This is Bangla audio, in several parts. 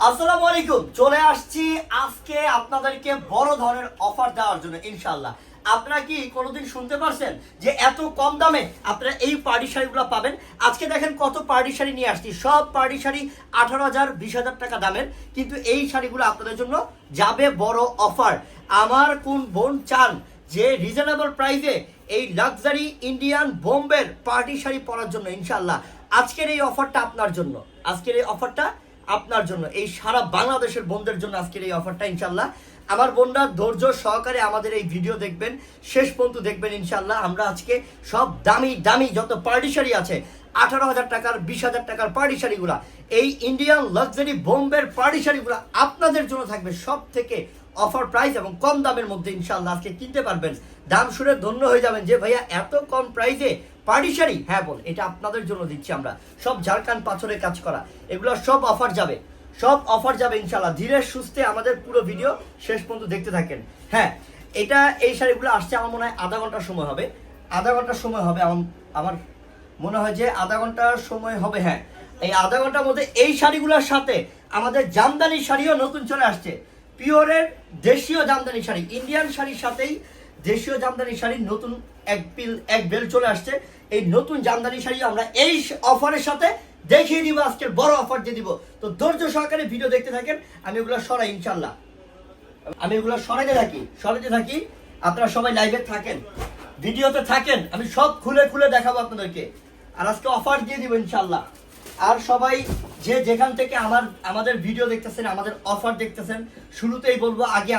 আসসালামু আলাইকুম। চলে আসছি আজকে আপনাদেরকে বড় ধরনের অফার দেওয়ার জন্য ইনশাআল্লাহ। আপনারা কি কোনোদিন শুনতে পারছেন যে এত কম দামে আপনারা এই পার্টি শাড়িগুলো পাবেন? আজকে দেখেন কত পার্টি শাড়ি নিয়ে আসছি, সব পার্টি শাড়ি 18,000 20,000 টাকা দামের, কিন্তু এই শাড়িগুলো আপনাদের জন্য যাবে বড় অফার। আমার কোন বোন চান যে রিজনেবল প্রাইসে এই লাক্সারি ইন্ডিয়ান বোম্বের পার্টি শাড়ি পরার জন্য, ইনশাআল্লাহ আজকের এই অফারটা আপনার জন্য। আজকের এই অফারটা আপনার জন্য, এই সারা বাংলাদেশের বোনদের জন্য আজকের এই অফারটা ইনশাআল্লাহ। আমার বোনরা ধৈর্য সহকারে আমাদের এই ভিডিও দেখবেন, শেষ পর্যন্ত দেখবেন ইনশাআল্লাহ। আমরা আজকে সব দামি দামি যত পার্টি শাড়ি আছে, 18,000 টাকার 20,000 টাকার পার্টি শাড়িগুলা, এই ইন্ডিয়ান লাক্সারি বোম্বের পার্টি শাড়িগুলা আপনাদের জন্য থাকবে সব থেকে অফার প্রাইস এবং কম দামের মধ্যে ইনশাআল্লাহ। আজকে কিনতে পারবেন, দাম শুনে ধন্য হয়ে যাবেন যে ভাইয়া এত কম প্রাইসে পার্টি শাড়ি। হ্যাঁ বোন, এটা আপনাদের জন্য দিচ্ছি আমরা, সব ঝাড়খান্ড পাথরের কাজ করা, এগুলো সব অফার যাবে, সব অফার যাবে ইনশাআল্লাহ। ধীরে সুস্থে আমাদের পুরো ভিডিও শেষ পর্যন্ত দেখতে থাকেন। হ্যাঁ, এটা এই শাড়িগুলো আসছে আমার মনে হয় আধা ঘন্টার সময় হবে, আধা ঘন্টার সময় হবে আমার মনে হয় যে আধা ঘন্টার সময় হবে। হ্যাঁ, এই আধা ঘন্টার মধ্যে এই শাড়িগুলোর সাথে আমাদের জামদানি শাড়িও নতুন চলে আসছে। পিওরের দেশীয় জামদানি শাড়ি, ইন্ডিয়ান শাড়ির সাথেই দেশীয় জামদানি শাড়ির নতুন এক বেল চলে আসছে। এই নতুন জামদানি শাড়ি আমরা এই অফারের সাথে দেখিয়ে দিব, আজকের বড় অফার দিয়ে দিব। তো ধৈর্য সহকারে ভিডিও দেখতে থাকেন। আমি ওগুলো সরাই ইনশাআল্লাহ, আমি ওগুলো সরাইতে থাকি। আপনারা সবাই লাইভে থাকেন, ভিডিওতে থাকেন, আমি সব খুলে খুলে দেখাবো আপনাদেরকে। আর আজকে অফার দিয়ে দিব ইনশাআল্লাহ। আর সবাই যে যেখান থেকে আমাদের ভিডিও দেখতেছেন, আমাদের অফার দেখতেছেন, শুরুতেই বলবো আগে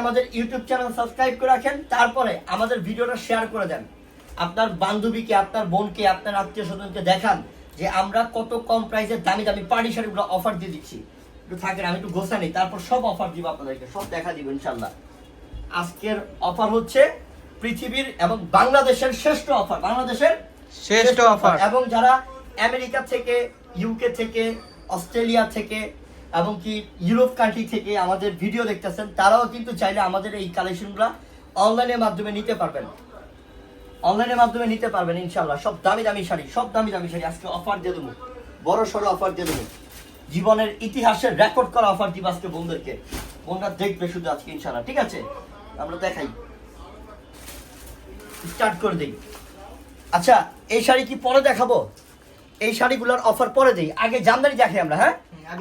আমাদের ইউটিউব চ্যানেল সাবস্ক্রাইব করে রাখেন, তারপরে আমাদের ভিডিওটা শেয়ার করে দেন। আপনার বান্ধবীকে, আপনার বোনকে, আপনার আত্মীয় স্বজনকে দেখান যে আমরা কত কম প্রাইসে দামি দামি পার্টি শাড়িগুলো অফার দিয়ে দিচ্ছি। একটু থাকেন, আমি একটু গোছা নেই, তারপর সব অফার দিব আপনাদেরকে, সব দেখা দিব ইনশাআল্লাহ। আজকের অফার হচ্ছে পৃথিবীর এবং বাংলাদেশের শ্রেষ্ঠ অফার, বাংলাদেশের শ্রেষ্ঠ অফার। এবং যারা আমেরিকা থেকে, ইউকে থেকে, অস্ট্রেলিয়া থেকে এবং কি ইউরোপ কান্ট্রি থেকে আমাদের ভিডিও দেখতেছেন, তারাও কিন্তু চাইলে আমাদের এই কালেকশনগুলো অনলাইনের মাধ্যমে নিতে পারবেন, অনলাইনের মাধ্যমে নিতে পারবেন ইনশাআল্লাহ। সব দামি দামি শাড়ি, সব দামি দামি শাড়ি আজকে অফার দিয়ে দেবো, বড় সড়ো অফার দিয়ে দেবো, জীবনের ইতিহাসের রেকর্ড করা অফার দিব আজকে বোনদেরকে। বোনরা দেখবে শুধু আজকে ইনশাআল্লাহ, ঠিক আছে? আমরা দেখাই, স্টার্ট করে দিই। আচ্ছা, এই শাড়ি কি পরে দেখাবো? এই শাড়িগুলোর অফার পরে দিই, আগে জামদানি দেখাই আমরা। হ্যাঁ,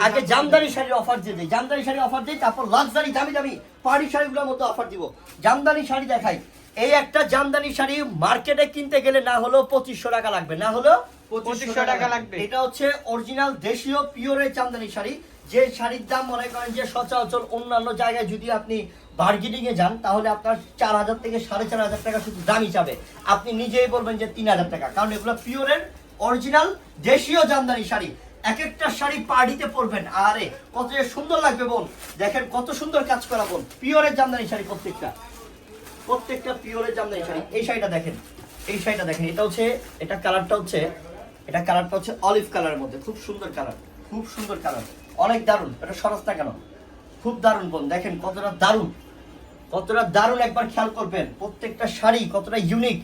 আগে জামদানি শাড়ির অফার দিয়ে দিই, জামদানি শাড়ি অফার দিই, তারপর লাক্সারি দামি দামি পাহাড়ি শাড়িগুলোর মধ্যে অফার দিব। জামদানি শাড়ি দেখাই। এই একটা জামদানি শাড়ি মার্কেটে কিনতে গেলে না হলো 2500 টাকা লাগবে, না হলো 2500 টাকা লাগবে। এটা হচ্ছে অরিজিনাল দেশীয় পিওরের জামদানি শাড়ি, যে শাড়ির দাম মনে করেন যে সচরাচর অন্যান্য জায়গায় যদি আপনি বার্গেনিং এ যান তাহলে আপনার 4,000 থেকে 4,500 টাকা শুধু দামই যাবে। আপনি নিজেই বলবেন যে 3,000 টাকা, কারণ এগুলো পিওরের অরিজিনাল দেশীয় জামদানি শাড়ি। এক একটা শাড়ি পাড়িতে পরবেন, আরে কত যে সুন্দর লাগবে বোন। দেখেন কত সুন্দর কাজ করা বোন, পিওরের জামদানি শাড়ি, প্রত্যেকটা পিওরের জামদানি শাড়ি। এই শাড়িটা দেখেন, এই শাড়িটা দেখেন, এটা কালারটা হচ্ছে অলিভ কালারের মধ্যে, খুব সুন্দর কালার, খুব সুন্দর কালার, অনেক দারুণ। এটা সরাসরি কেন, খুব দারুণ বোন, দেখেন কতটা দারুণ, একবার খেয়াল করবেন প্রত্যেকটা শাড়ি কতটা ইউনিক।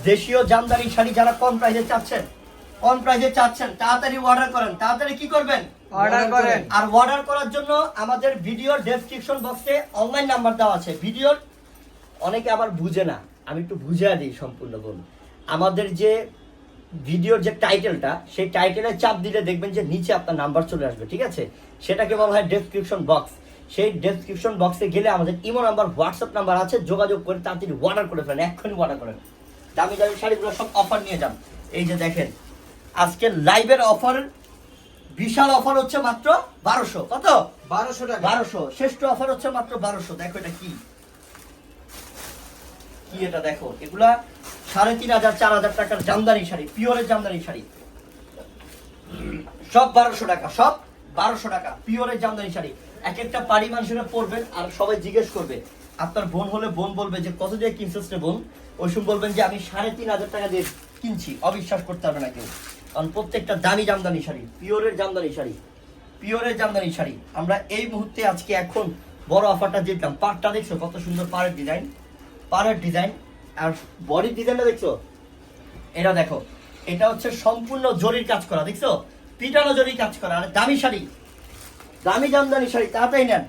দেশীয় জামদানি শাড়ি যারা কম প্রাইসে চাচ্ছেন তাড়াতাড়ি অর্ডার করেন, তাড়াতাড়ি কি করবেন, অর্ডার করেন। আর অর্ডার করার জন্য আমাদের ভিডিওর ডেসক্রিপশন বক্সে অনলাইন নাম্বার দেওয়া আছে। ভিডিওর অনেকে আবার বুঝে না, আমি একটু বুঝিয়ে দিই সম্পূর্ণ বোন। আমাদের যে ভিডিওর যে টাইটেলটা, সেই টাইটেলে চাপ দিলে দেখবেন যে নিচে আপনার নাম্বার চলে আসবে, ঠিক আছে? সেটাকে বলা হয় ডেসক্রিপশন বক্স। সেই ডেসক্রিপশন বক্সে গেলে আমাদের ইমো নাম্বার, হোয়াটসঅ্যাপ নাম্বার আছে, যোগাযোগ করে তাড়াতাড়ি অর্ডার করে ফেলেন, এক্ষুনি অর্ডার করেন। দামি দামি শাড়িগুলো সব অফার নিয়ে যান। এই যে দেখেন আজকের লাইভের অফার, বিশাল অফার হচ্ছে মাত্র 1200। কত? 1200 টাকা। 1200 শ্রেষ্ঠ অফার হচ্ছে মাত্র 1200। দেখো এটা কি, এটা দেখো, এগুলা 3,500 4,000 টাকার জামদানি শাড়ি, পিওরের জামদানি শাড়ি, সব 1200 টাকা, সব 1200 টাকা পিওরের জামদানি শাড়ি। এক একটা পাড়ি মানুষেরা পরবেন আর সবাই জিজ্ঞেস করবে, আপনার বোন হলে বোন বলবে যে কত দিয়ে কিনছিস রে বোন, ওই সময় বলবেন যে আমি 3,500 টাকা দিয়ে কিনছি। অবিশ্বাস করতে পারবে না কেউ, কারণ প্রত্যেকটা দামি জামদানি শাড়ি, পিওরের জামদানি শাড়ি। আমরা এই মুহূর্তে আজকে এখন বড় অফারটা দিলাম। পাড়টা দেখছো কত সুন্দর, পাড়ের ডিজাইন আর বডির ডিজাইনটা দেখছো, এটা দেখো, এটা হচ্ছে সম্পূর্ণ জরির কাজ করা, দেখছো, পিটানো জরির কাজ করা। আর দামি শাড়ি, দামি জামদানি শাড়ি তাড়াতাড়ি নেন।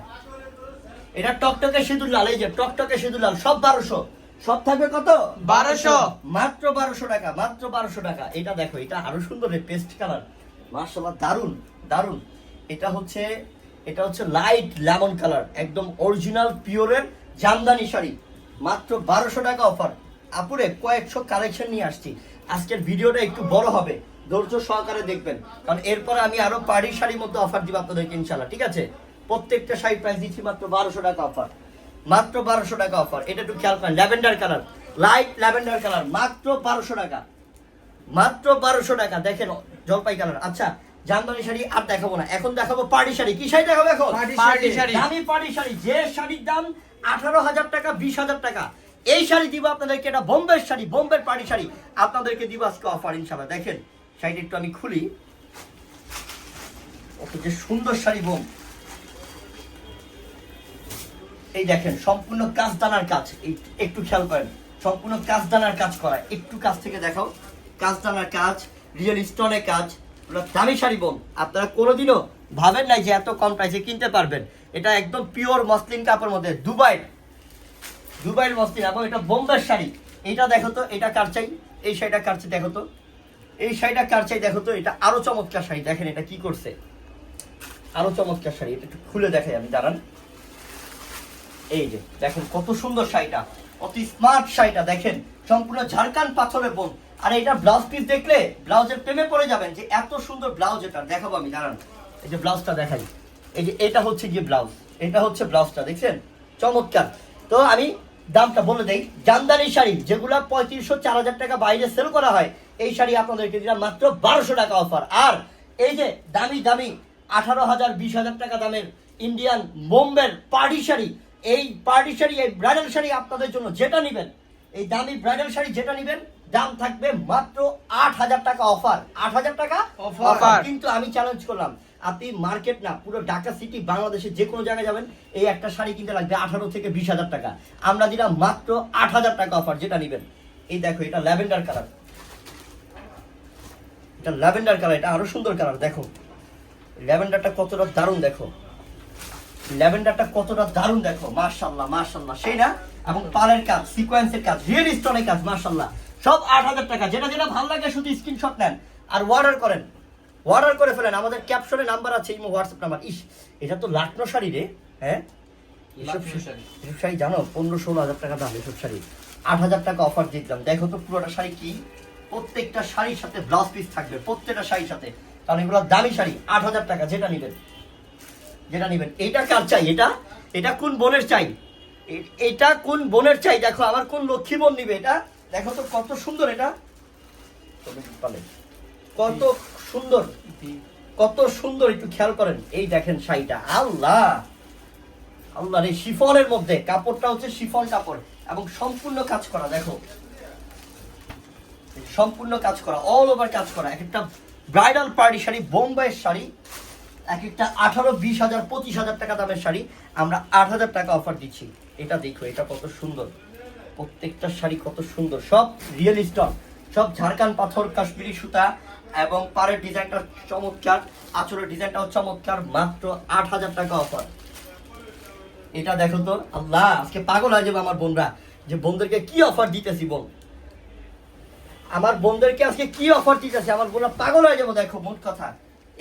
এটা টকটকে সিঁদুর লাল, এই যে টকটকে সিঁদুর লাল, সব 1200, সব থাকবে কত 1200, মাত্র 1200 টাকা, মাত্র 1200 টাকা। এটা দেখো, এটা আরো সুন্দর পেস্ট কালার, মাশাআল্লাহ দারুন দারুন। এটা হচ্ছে লাইট লেমন কালার, একদম অরিজিনাল পিওরের জামদানি শাড়ি, মাত্র 1200 টাকা অফার। আপুরে কয়েকশো কালেকশন নিয়ে আসছি, আজকের ভিডিওটা একটু বড় হবে, ধৈর্য সহকারে দেখবেন, কারণ এরপরে আমি আরো পাড়ি শাড়ির মধ্যে অফার দিব আপনাদেরকে ইনশাআল্লাহ, ঠিক আছে? প্রত্যেকটা শাড়ি প্রাইস দিচ্ছি মাত্র 1200 টাকা অফার, মাত্র 1200 টাকা অফার। এটা একটু খেয়াল করেন, lavender colour, light lavender colour, মাত্র 1200 টাকা, মাত্র 1200 টাকা। দেখেন জলপাই কালার। আচ্ছা, জামদানি শাড়ি আর দেখাবো না, এখন দেখাবো পাড়ি শাড়ি। কি শাড়ি দেখাবো এখন? পাড়ি শাড়ি। দামি পাড়ি শাড়ি, যে শাড়ির দাম 18,000 টাকা, 20,000 টাকা, এই শাড়ি দিব আপনাদেরকে। এটা বোম্বের শাড়ি, বোম্বের পাড়ি শাড়ি আপনাদেরকে দিব আজকে অফার ইনশাআল্লাহ। দেখেন শাড়িটা একটু আমি খুলি, ওকে যে সুন্দর শাড়ি বোম। এই দেখেন সম্পূর্ণ কাজদানার কাজ, একটু খেয়াল করেন, সম্পূর্ণ কাজদানার কাজ করা। একটু কাছ থেকে দেখাও, কাজদানার কাজ, রিয়েল স্টোনের কাজ, দামি শাড়ি বোন। আপনারা কোনোদিনও ভাবেন নাই যে এত কম প্রাইসে কিনতে পারবেন। এটা একদম পিওর মসলিন কাপড়ের মধ্যে, দুবাইয়ের মসলিন, এবং এটা বোম্বের শাড়ি। এটা দেখো তো, এটা কার চাই? এই শাড়িটা কার চাই দেখো তো, এই শাড়িটা কার চাই দেখো তো। এটা আরো চমৎকার শাড়ি, দেখেন এটা কি করছে, আরো চমৎকার শাড়ি। এটা একটু খুলে দেখাই আমি, দাঁড়ান। এই যে দেখেন কত সুন্দর শাড়িটা, কত স্মার্ট শাড়িটা, দেখেন সম্পূর্ণ ঝাড়খান্ড পাথরের বোন। আর এটা ব্লাউজ পিস দেখলে ব্লাউজের প্রেমে পড়ে যাবেন, যে এত সুন্দর ব্লাউজ। এটা দেখাবো আমি, দাঁড়ান। এই যে ব্লাউজটা দেখাই, এই যে এটা হচ্ছে গিয়ে ব্লাউজ, এটা হচ্ছে ব্লাউজটা, দেখছেন চমৎকার। তো আমি দামটা বলে দেই, জামদানি শাড়ি যেগুলো 3500 4000 টাকা বাইরে সেল করা হয়, এই শাড়ি আপনাদেরকে দিলাম মাত্র 1200 টাকা অফার। আর এই যে দামি দামি 18,000 20,000 টাকা দামের ইন্ডিয়ান বোম্বের পার্টি শাড়ি, এই পার্টি শাড়ি, এই ব্রাইডাল শাড়ি আপনাদের জন্য যেটা নেবেন, এই দামি ব্রাইডাল শাড়ি যেটা নেবেন, দাম থাকবে মাত্র 8,000 টাকা অফার, 8,000 টাকা অফার। কিন্তু আমি চ্যালেঞ্জ করলাম, আপনি মার্কেট না, পুরো ঢাকা সিটি, বাংলাদেশে যে কোনো জায়গায় যাবেন, এই একটা শাড়ি কিনতে লাগবে 18 থেকে 20,000 টাকা। আমরা দিলাম মাত্র 8,000 টাকা অফার, যেটা নেবেন। এই দেখো, এটা ল্যাভেন্ডার কালার, এটা ল্যাভেন্ডার কালার, এটা আরো সুন্দর কালার। দেখো ল্যাভেন্ডারটা কতটা দারুণ, দেখো ল্যাভেন্ডারটা কতটা দারুণ, দেখো মাশাআল্লাহ মাশাআল্লাহ, সেই না? এবং পালের কাজ, সিকোয়েন্সের কাজ, রিয়েল স্টোনের কাজ, মাশাআল্লাহ, সব 8,000 টাকা। যেটা যেটা ভালো লাগে শুধু স্ক্রিনশট নেন আর অর্ডার করেন, অর্ডার করে ফেলেন। আমাদের ক্যাপশনে নাম্বার আছে, এই হোয়াটসঅ্যাপ নাম্বার। ইস, এটা তো লাটনো শাড়ি রে, হ্যাঁ? এসব শাড়ি জানো 15-16,000 টাকা দাম, এসব শাড়ি 8,000 টাকা অফার দিলাম। দেখো তো পুরোটা শাড়ি কি, প্রত্যেকটা শাড়ির সাথে ব্লাউজ পিস থাকবে, প্রত্যেকটা শাড়ির সাথে, কারণ এগুলো দামি শাড়ি। 8,000 টাকা, যেটা নেবেন, যেটা নেবেন। এইটা কার চাই? এটা কোন বোনের চাই? এটা কোন বোনের চাই? দেখো আমার কোন লক্ষ্মী বোন নিবে এটা, দেখো তো কত সুন্দর। এটা কত সুন্দর, কত সুন্দর, একটু খেয়াল করেন। এই দেখেন শাড়িটা, আল্লাহ আল্লাহ রে, শিফনের মধ্যে, কাপড়টা হচ্ছে শিফন কাপড় এবং সম্পূর্ণ কাজ করা। দেখো সম্পূর্ণ কাজ করা, অল ওভার কাজ করা। এক একটা ব্রাইডাল পার্টি শাড়ি, বোম্বাইয়ের শাড়ি, এক একটা 18-20,000 25,000 টাকা দামের শাড়ি আমরা 8,000 টাকা অফার দিচ্ছি। এটা দেখো, এটা কত সুন্দর, প্রত্যেকটা শাড়ি কত সুন্দর, সব রিয়েল স্টোন, সব ঝাড়খান্ড পাথর, কাশ্মীরি সুতা, এবং পাড়ের ডিজাইনটা চমৎকার, আঁচলের ডিজাইনটাও চমৎকার, মাত্র 8,000 টাকা অফার। এটা দেখো তো, আল্লাহ আজকে পাগল হয়ে যাবে আমার বোনরা, যে বোনদেরকে কি অফার দিতেছি। বোন, আমার বোনদেরকে আজকে কি অফার দিতেছে, আমার বোনরা পাগল হয়ে যাবো। দেখো মোট কথা,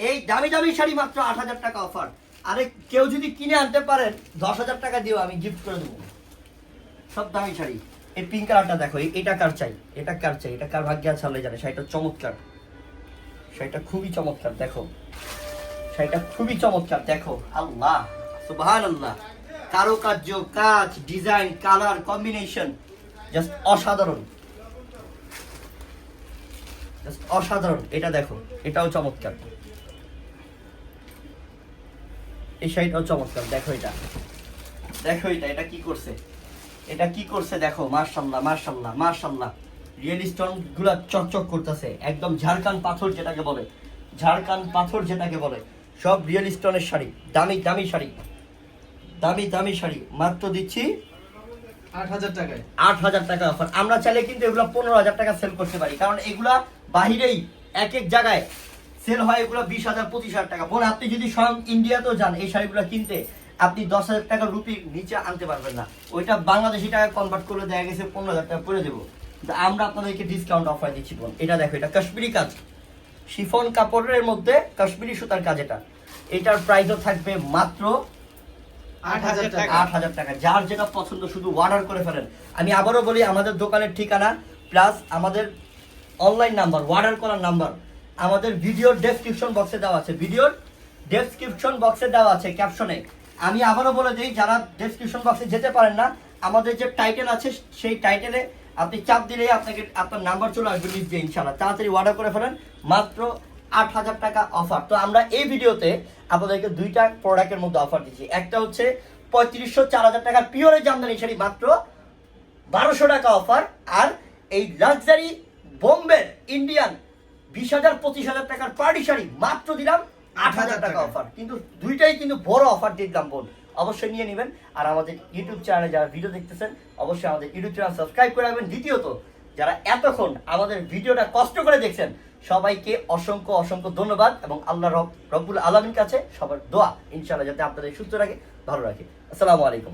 এই দামি দামি শাড়ি মাত্র 8,000 টাকা অফার। আরে কেউ যদি কিনে আনতে পারেন 10,000 টাকা দিও, আমি গিফট করে দেবো, সব দামি শাড়ি। এই পিঙ্ক কালারটা দেখো, এটা কার চাই? এটা কার চাই? এটা কার ভাগ্যে আছে আল্লাহ জানে। শাড়িটা চমৎকার, শাড়িটা খুবই চমৎকার। দেখো শাড়িটা খুবই চমৎকার, দেখো আল্লাহ সুবহানাল্লাহ, কারুকার্য, কাজ, ডিজাইন, কালার কম্বিনেশন জাস্ট অসাধারণ, জাস্ট অসাধারণ। এটা দেখো, এটাও চমৎকার, এই শাড়িটাও চমৎকার। দেখো এটা, দেখো এটা, এটা কি করছে, এটা কি করছে, দেখো মাশাআল্লাহ মাশাআল্লাহ মাশাআল্লাহ। রিয়েল স্টোন গুলা চকচক করতেছে, একদম ঝাড়খান্ড পাথর যেটাকে বলে, ঝাড়খান্ড পাথর যেটাকে বলে, সব রিয়েল স্টোনের শাড়ি, দামি দামি শাড়ি, দামি দামি শাড়ি, মাত্র দিচ্ছি 8,000 টাকায়। 8,000 টাকা অফার। আমরা চাইলে কিন্তু এগুলো 15,000 টাকা সেল করতে পারি, কারণ এগুলা বাহিরেই এক এক জায়গায় সেল হয় এগুলো 20,000 25,000 টাকা। বোন আপনি যদি স্বয়ং ইন্ডিয়াতেও যান এই শাড়িগুলো কিনতে, আপনি 10,000 টাকা রুপি নিচে আনতে পারবেন না। ওইটা বাংলাদেশি টাকা কনভার্ট করলে দেখা গেছে 15,000 টাকা করে দেবো। কিন্তু আমরা আপনাদেরকে ডিসকাউন্ট অফার দিচ্ছি বোন। এটা দেখো, এটা কাশ্মীরি কাজ, শিফন কাপড়ের মধ্যে কাশ্মীরি সুতার কাজ। এটার প্রাইসও থাকবে মাত্র 8,000 টাকা। 8,000 টাকা। যার যেটা পছন্দ শুধু অর্ডার করে ফেলেন। আমি আবারও বলি, আমাদের দোকানের ঠিকানা প্লাস আমাদের অনলাইন নাম্বার, অর্ডার করার নাম্বার আমাদের ভিডিওর ডেসক্রিপশন বক্সে দেওয়া আছে। ভিডিওর ডেসক্রিপশন বক্সে দেওয়া আছে ক্যাপশনে। আমি আবারও বলে দিই, যারা ডেসক্রিপশন বক্সে যেতে পারেন না, আমাদের যে টাইটেল আছে সেই টাইটেলে আপনি চাপ দিলেই আপনাকে আপনার নাম্বার চলে আসবে নিচে। ইনশাআল্লাহ তাড়াতাড়ি অর্ডার করে ফেলেন। মাত্র 8,000 টাকা অফার। তো আমরা এই ভিডিওতে আপনাদেরকে দুইটা প্রোডাক্টের মধ্যে অফার দিচ্ছি। একটা হচ্ছে 3500 4000 টাকার পিওরের জামদানি শাড়ি মাত্র 1200 টাকা অফার। আর এই লাক্সারি বোম্বে ইন্ডিয়ান 20,000 25,000 টাকার পার্টি শাড়ি মাত্র দিলাম 8,000 টাকা অফার। কিন্তু দুইটাই কিন্তু বড় অফার দিয়ে দিলাম বোন, অবশ্যই নিয়ে নেবেন। আর আমাদের ইউটিউব চ্যানেলে যারা ভিডিও দেখতেছেন অবশ্যই আমাদের ইউটিউব চ্যানেল সাবস্ক্রাইব করে রাখবেন। দ্বিতীয়ত, যারা এতক্ষণ আমাদের ভিডিওটা কষ্ট করে দেখছেন সবাইকে অসংখ্য অসংখ্য ধন্যবাদ এবং আল্লাহ রব্বুল আলামিন কাছে সবার দোয়া ইনশাআল্লাহ যাতে আপনাদের সুস্থ রাখে, ভালো রাখে। আসসালামু আলাইকুম।